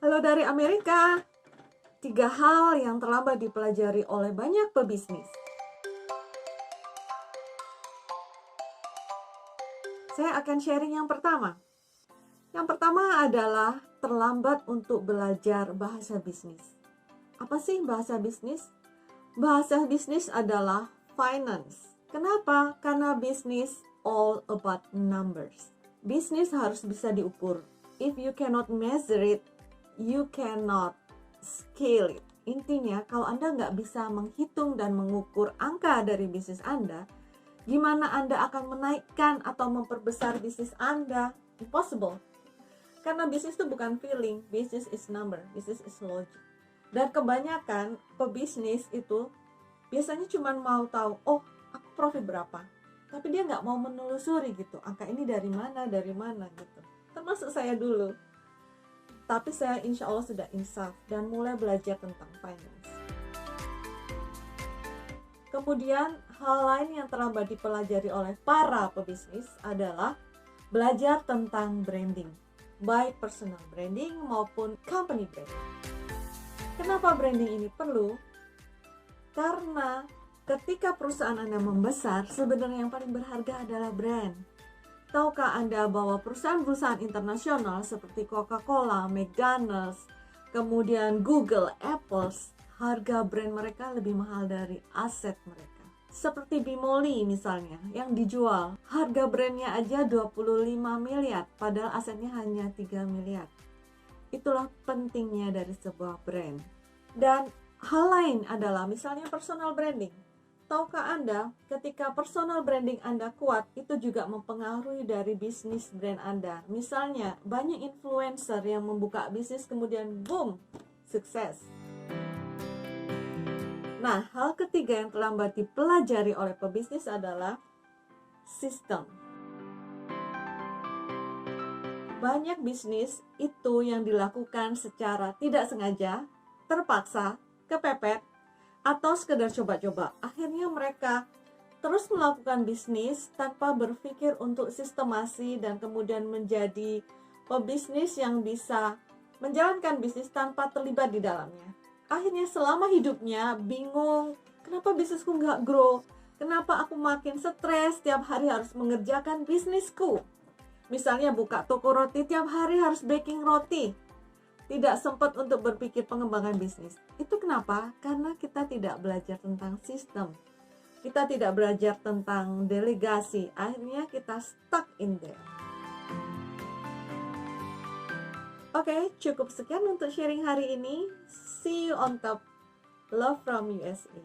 Halo dari Amerika. 3 hal yang terlambat dipelajari oleh banyak pebisnis. Saya akan sharing yang pertama. Yang pertama adalah terlambat untuk belajar bahasa bisnis. Apa sih bahasa bisnis? Bahasa bisnis adalah finance. Kenapa? Karena bisnis all about numbers. Bisnis harus bisa diukur. If you cannot measure it, you cannot scale it. Intinya, kalau Anda nggak bisa menghitung dan mengukur angka dari bisnis Anda, gimana Anda akan menaikkan atau memperbesar bisnis Anda? Impossible. Karena bisnis itu bukan feeling, bisnis is number, bisnis is logic. Dan kebanyakan pebisnis itu biasanya cuma mau tahu, oh aku profit berapa. Tapi dia nggak mau menelusuri gitu, angka ini dari mana gitu. Termasuk saya dulu. Tapi saya insya Allah sudah insaf dan mulai belajar tentang finance. Kemudian hal lain yang terlambat dipelajari oleh para pebisnis adalah belajar tentang branding, baik personal branding maupun company branding. Kenapa branding ini perlu? Karena ketika perusahaan Anda membesar, sebenarnya yang paling berharga adalah brand. Tahukah Anda bahwa perusahaan-perusahaan internasional seperti Coca-Cola, McDonald's, kemudian Google, Apple, harga brand mereka lebih mahal dari aset mereka. Seperti Bimoli misalnya, yang dijual, harga brandnya aja 25 miliar, padahal asetnya hanya 3 miliar. Itulah pentingnya dari sebuah brand. Dan hal lain adalah misalnya personal branding. Tahukah Anda, ketika personal branding Anda kuat, itu juga mempengaruhi dari bisnis brand Anda. Misalnya, banyak influencer yang membuka bisnis kemudian boom, sukses. Nah, hal ketiga yang terlambat dipelajari oleh pebisnis adalah sistem. Banyak bisnis itu yang dilakukan secara tidak sengaja, terpaksa, kepepet, atau sekedar coba-coba. Akhirnya mereka terus melakukan bisnis tanpa berpikir untuk sistemasi dan kemudian menjadi pebisnis yang bisa menjalankan bisnis tanpa terlibat di dalamnya. Akhirnya selama hidupnya bingung, kenapa bisnisku nggak grow? Kenapa aku makin stres tiap hari harus mengerjakan bisnisku? Misalnya buka toko roti, tiap hari harus baking roti. Tidak sempat untuk berpikir pengembangan bisnis. Itu kenapa? Karena kita tidak belajar tentang sistem. Kita tidak belajar tentang delegasi. Akhirnya kita stuck in there. Oke, cukup sekian untuk sharing hari ini. See you on top. Love from USA.